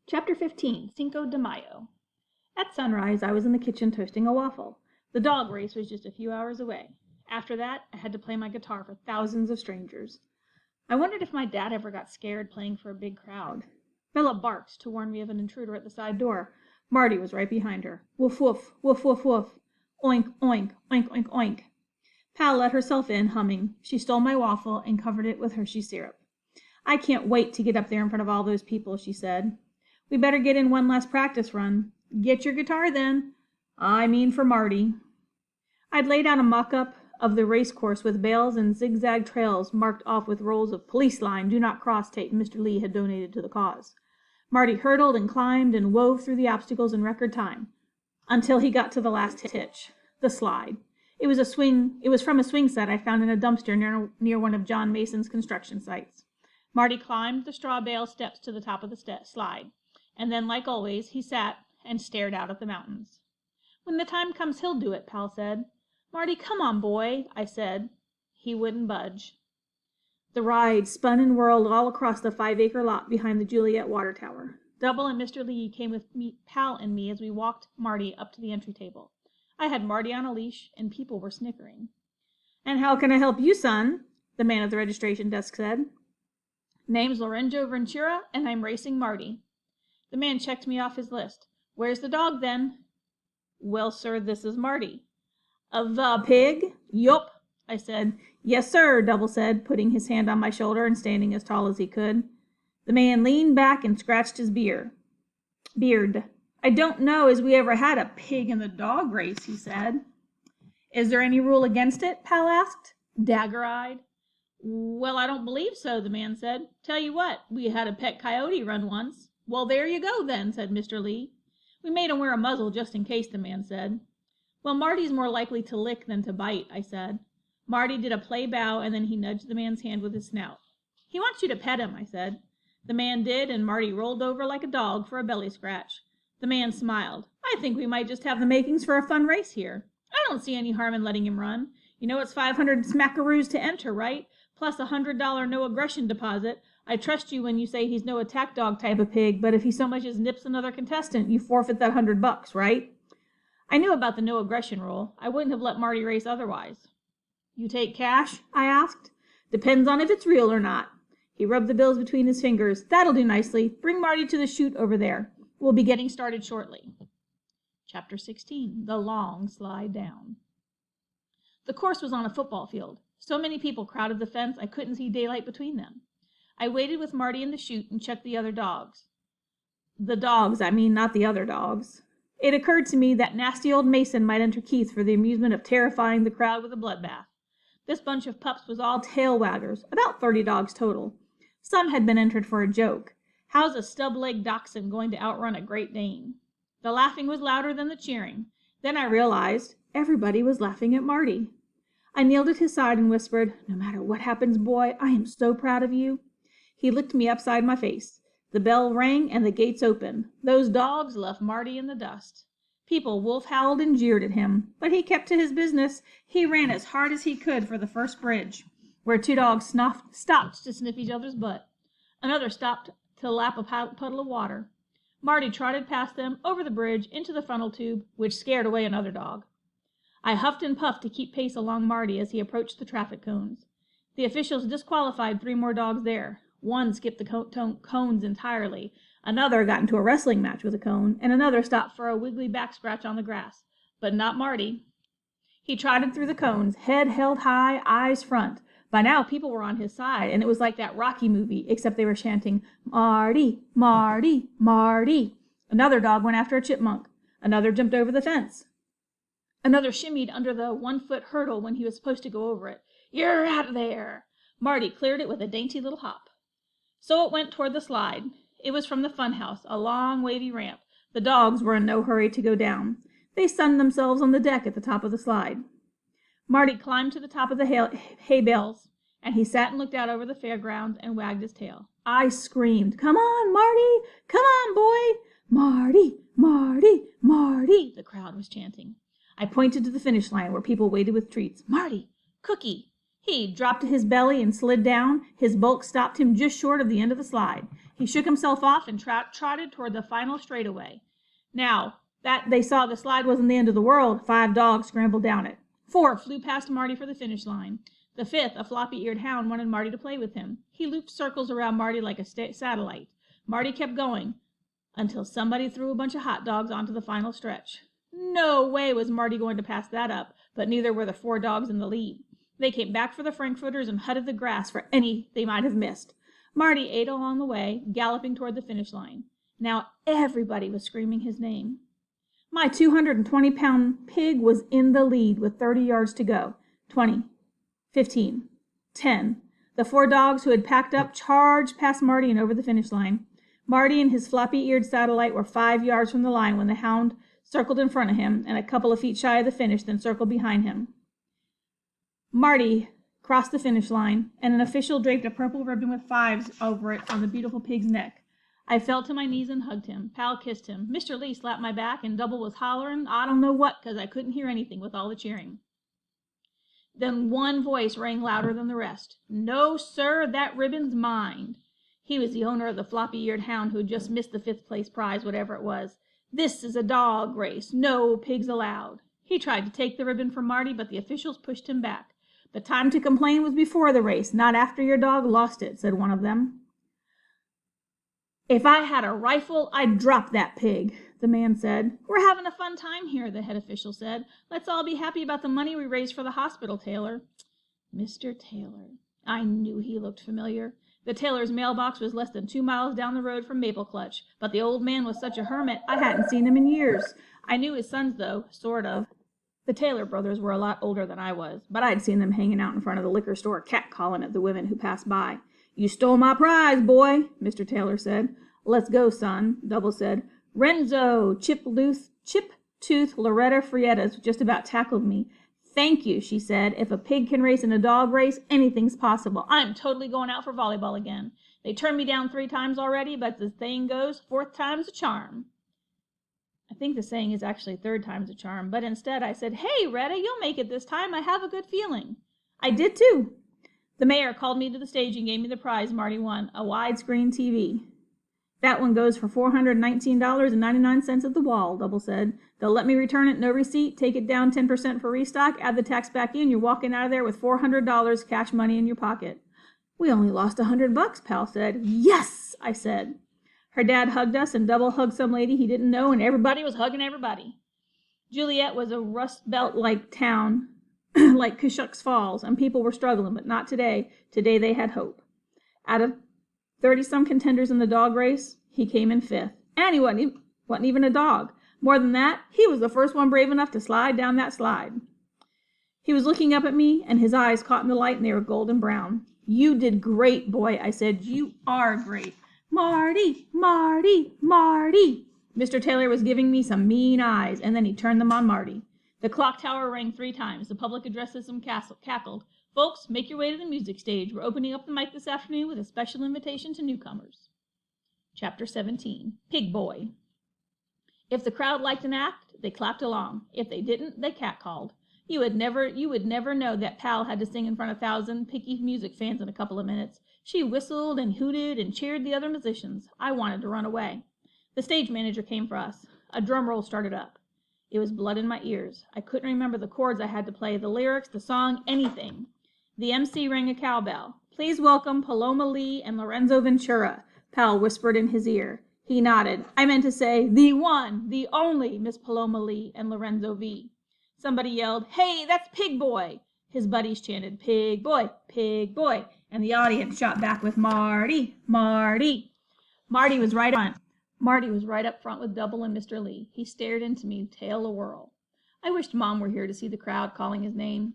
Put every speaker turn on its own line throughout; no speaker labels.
Chapter 15, Cinco de Mayo. At sunrise, I was in the kitchen toasting a waffle. The dog race was just a few hours away. After that, I had to play my guitar for thousands of strangers. I wondered if my dad ever got scared playing for a big crowd. Bella barked to warn me of an intruder at the side door. Marty was right behind her. Woof, woof, woof, woof, woof. Oink, oink, oink, oink, oink. Pal let herself in, humming. She stole my waffle and covered it with Hershey syrup. I can't wait to get up there in front of all those people, she said. We better get in one last practice run. Get your guitar then. I mean for Marty. I'd laid out a mock-up of the race course with bales and zigzag trails marked off with rolls of police line, do not cross tape Mr. Lee had donated to the cause. Marty hurdled and climbed and wove through the obstacles in record time until he got to the last hitch, the slide. It was from a swing set I found in a dumpster near one of John Mason's construction sites. Marty climbed the straw bale steps to the top of the slide, and then, like always, he sat and stared out at the mountains. When the time comes, he'll do it, Pal said. Marty, come on, boy, I said. He wouldn't budge. The ride spun and whirled all across the 5-acre lot behind the Juliet water tower. Double and Mr. Lee came with Pal and me as we walked Marty up to the entry table. I had Marty on a leash, and people were snickering. And how can I help you, son? The man at the registration desk said. Name's Lorenzo Ventura, and I'm racing Marty. The man checked me off his list. Where's the dog, then? Well, sir, this is Marty. The pig? Yup, I said. Yes, sir, Double said, putting his hand on my shoulder and standing as tall as he could. The man leaned back and scratched his beard. I don't know as we ever had a pig in the dog race, he said. Is there any rule against it? Pal asked, dagger-eyed. Well, I don't believe so, the man said. Tell you what, we had a pet coyote run once. Well, there you go, then, said Mr. Lee. We made him wear a muzzle just in case, the man said. Well, Marty's more likely to lick than to bite, I said. Marty did a play bow, and then he nudged the man's hand with his snout. He wants you to pet him, I said. The man did, and Marty rolled over like a dog for a belly scratch. The man smiled. I think we might just have the makings for a fun race here. I don't see any harm in letting him run. You know it's 500 smackaroos to enter, right? Plus a $100 no-aggression deposit. I trust you when you say he's no attack dog type of pig, but if he so much as nips another contestant, you forfeit that $100, right? I knew about the no-aggression rule. I wouldn't have let Marty race otherwise. You take cash? I asked. Depends on if it's real or not. He rubbed the bills between his fingers. That'll do nicely. Bring Marty to the chute over there. We'll be getting started shortly. Chapter 16, The Long Slide Down. The course was on a football field. So many people crowded the fence I couldn't see daylight between them. I waited with Marty in the chute and checked the other dogs. The dogs, I mean, not the other dogs. It occurred to me that nasty old Mason might enter Keith for the amusement of terrifying the crowd with a bloodbath. This bunch of pups was all tail waggers, about 30 dogs total. Some had been entered for a joke. How's a stub-legged dachshund going to outrun a Great Dane? The laughing was louder than the cheering. Then I realized everybody was laughing at Marty. I kneeled at his side and whispered, No matter what happens, boy, I am so proud of you. He licked me upside my face. The bell rang and the gates opened. Those dogs left Marty in the dust. People wolf-howled and jeered at him, but he kept to his business. He ran as hard as he could for the first bridge, where 2 dogs stopped to sniff each other's butt. Another stopped to lap a puddle of water. Marty trotted past them, over the bridge, into the funnel tube, which scared away another dog. I huffed and puffed to keep pace along Marty as he approached the traffic cones. The officials disqualified 3 more dogs there. One skipped the cones entirely. Another got into a wrestling match with a cone, and another stopped for a wiggly back scratch on the grass. But not Marty. He trotted through the cones, head held high, eyes front. By now, people were on his side, and it was like that Rocky movie, except they were chanting, Marty, Marty, Marty. Another dog went after a chipmunk. Another jumped over the fence. Another shimmied under the 1-foot hurdle when he was supposed to go over it. You're out of there. Marty cleared it with a dainty little hop. So it went toward the slide. It was from the fun house, a long, wavy ramp. The dogs were in no hurry to go down. They sunned themselves on the deck at the top of the slide. Marty climbed to the top of the hay bales, and he sat and looked out over the fairgrounds and wagged his tail. I screamed, Come on, Marty! Come on, boy! Marty! Marty! Marty! The crowd was chanting. I pointed to the finish line where people waited with treats. Marty! Cookie! He dropped to his belly and slid down. His bulk stopped him just short of the end of the slide. He shook himself off and trotted toward the final straightaway. Now that they saw the slide wasn't the end of the world, 5 dogs scrambled down it. 4 flew past Marty for the finish line. The 5th, a floppy-eared hound, wanted Marty to play with him. He looped circles around Marty like a satellite. Marty kept going until somebody threw a bunch of hot dogs onto the final stretch. No way was Marty going to pass that up, but neither were the 4 dogs in the lead. They came back for the Frankfurters and hutted the grass for any they might have missed. Marty ate along the way, galloping toward the finish line. Now everybody was screaming his name. My 220-pound pig was in the lead with 30 yards to go. 20, 15, 10. The 4 dogs who had packed up charged past Marty and over the finish line. Marty and his floppy-eared satellite were 5 yards from the line when the hound circled in front of him and a couple of feet shy of the finish, then circled behind him. Marty crossed the finish line, and an official draped a purple ribbon with 5s over it on the beautiful pig's neck. I fell to my knees and hugged him. Pal kissed him. Mr. Lee slapped my back, and Double was hollering, I don't know what, 'cause I couldn't hear anything with all the cheering. Then one voice rang louder than the rest. No, sir, that ribbon's mine. He was the owner of the floppy-eared hound who had just missed the 5th place prize, whatever it was. This is a dog race. No pigs allowed. He tried to take the ribbon from Marty, but the officials pushed him back. The time to complain was before the race, not after your dog lost it, said one of them. If I had a rifle, I'd drop that pig, the man said. We're having a fun time here, the head official said. Let's all be happy about the money we raised for the hospital, Taylor. Mr. Taylor. I knew he looked familiar. The Taylor's mailbox was less than 2 miles down the road from Maple Clutch, but the old man was such a hermit I hadn't seen him in years. I knew his sons, though, sort of. The Taylor brothers were a lot older than I was, but I'd seen them hanging out in front of the liquor store catcalling at the women who passed by. You stole my prize, boy, Mr. Taylor said. Let's go, son, Double said. Renzo, Chip-Tooth, Loretta Frietta's just about tackled me. Thank you, she said. If a pig can race in a dog race, anything's possible. I'm totally going out for volleyball again. They turned me down 3 times already, but the saying goes, 4th time's a charm. I think the saying is actually 3rd time's a charm, but instead I said, Hey, Retta, you'll make it this time. I have a good feeling. I did too. The mayor called me to the stage and gave me the prize Marty won, a widescreen TV. That one goes for $419.99 at the wall, Double said. They'll let me return it, no receipt, take it down 10% for restock, add the tax back in, you're walking out of there with $400 cash money in your pocket. We only lost $100, Pal said. Yes, I said. Her dad hugged us, and Double hugged some lady he didn't know, and everybody was hugging everybody. Juliet was a Rust Belt-like town, like Cushuck's Falls, and people were struggling, but not today. Today they had hope. Out of 30-some contenders in the dog race, he came in 5th. And he wasn't even a dog. More than that, he was the first one brave enough to slide down that slide. He was looking up at me, and his eyes caught in the light, and they were golden brown. You did great, boy, I said. You are great. Marty, Marty, Marty. Mr. Taylor was giving me some mean eyes, and then he turned them on Marty. The clock tower rang 3 times. The public address system cackled. Folks, make your way to the music stage. We're opening up the mic this afternoon with a special invitation to newcomers. Chapter 17. Pig Boy. If the crowd liked an act, they clapped along. If they didn't, they catcalled. You would never know that Pal had to sing in front of 1,000 picky music fans in a couple of minutes. She whistled and hooted and cheered the other musicians. I wanted to run away. The stage manager came for us. A drum roll started up. It was blood in my ears. I couldn't remember the chords I had to play, the lyrics, the song, anything. The MC rang a cowbell. Please welcome Paloma Lee and Lorenzo Ventura, Pal whispered in his ear. He nodded. I meant to say, the one, the only Miss Paloma Lee and Lorenzo V. Somebody yelled, Hey, that's Pig Boy. His buddies chanted, Pig Boy, and the audience shot back with Marty, Marty. Marty was right up front with Double and Mr. Lee. He stared into me, tail a-whirl. I wished Mom were here to see the crowd calling his name.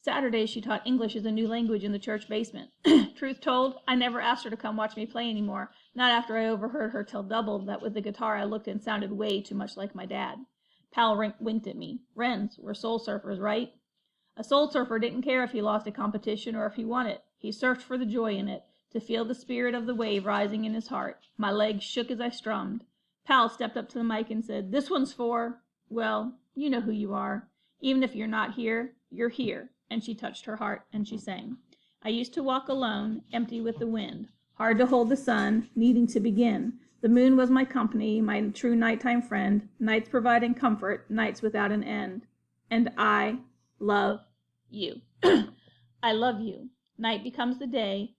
Saturdays she taught English as a new language in the church basement. Truth told, I never asked her to come watch me play anymore, not after I overheard her tell Double that with the guitar I looked and sounded way too much like my dad. Pal winked at me. Wrens, we're soul surfers, right? A soul surfer didn't care if he lost a competition or if he won it. He surfed for the joy in it, to feel the spirit of the wave rising in his heart. My legs shook as I strummed. Pal stepped up to the mic and said, This one's for, well, you know who you are. Even if you're not here, you're here. And she touched her heart, and she sang. I used to walk alone, empty with the wind. Hard to hold the sun, needing to begin. The moon was my company, my true nighttime friend, nights providing comfort, nights without an end. And I love you. I love you. Night becomes the day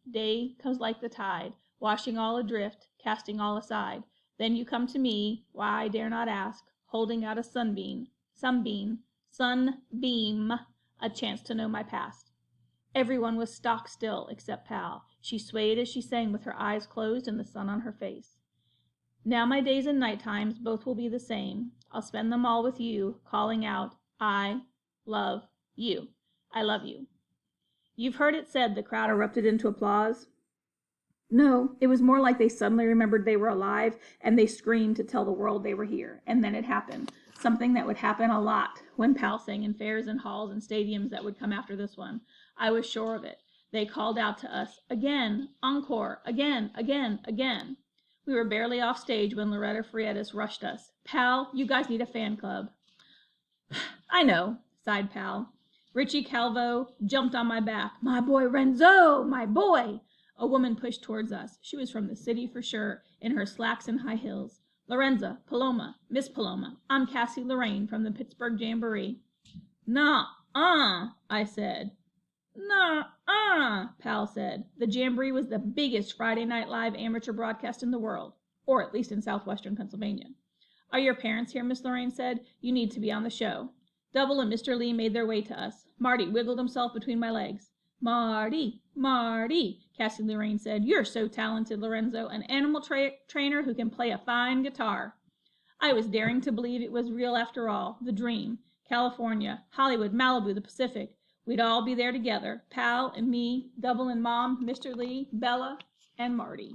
comes like the tide, washing all adrift, casting all aside. Then you come to me, why I dare not ask, holding out a sunbeam, a chance to know my past. Everyone was stock still except Pal. She swayed as she sang with her eyes closed and the sun on her face. Now my days and night times both will be the same. I'll spend them all with you, calling out, I love you. I love you. You've heard it said the crowd erupted into applause? No, it was more like they suddenly remembered they were alive and they screamed to tell the world they were here. And then it happened. Something that would happen a lot when Pal sang in fairs and halls and stadiums that would come after this one. I was sure of it. They called out to us, again, encore, again, again, again. We were barely off stage when Loretta Friedas rushed us. Pal, you guys need a fan club. I know, sighed Pal. Richie Calvo jumped on my back. My boy Renzo, my boy. A woman pushed towards us. She was from the city for sure, in her slacks and high heels. Lorenza, Paloma, Miss Paloma, I'm Cassie Lorraine from the Pittsburgh Jamboree. I said. Pal said. The Jamboree was the biggest Friday Night Live amateur broadcast in the world, or at least in southwestern Pennsylvania. Are your parents here, Miss Lorraine said. You need to be on the show. Double and Mr. Lee made their way to us. Marty wiggled himself between my legs. Marty, Cassie Lorraine said. You're so talented, Lorenzo, an animal trainer who can play a fine guitar. I was daring to believe it was real after all, the dream. California, Hollywood, Malibu, the Pacific. We'd all be there together, Pal and me, Double and Mom, Mr. Lee, Bella, and Marty.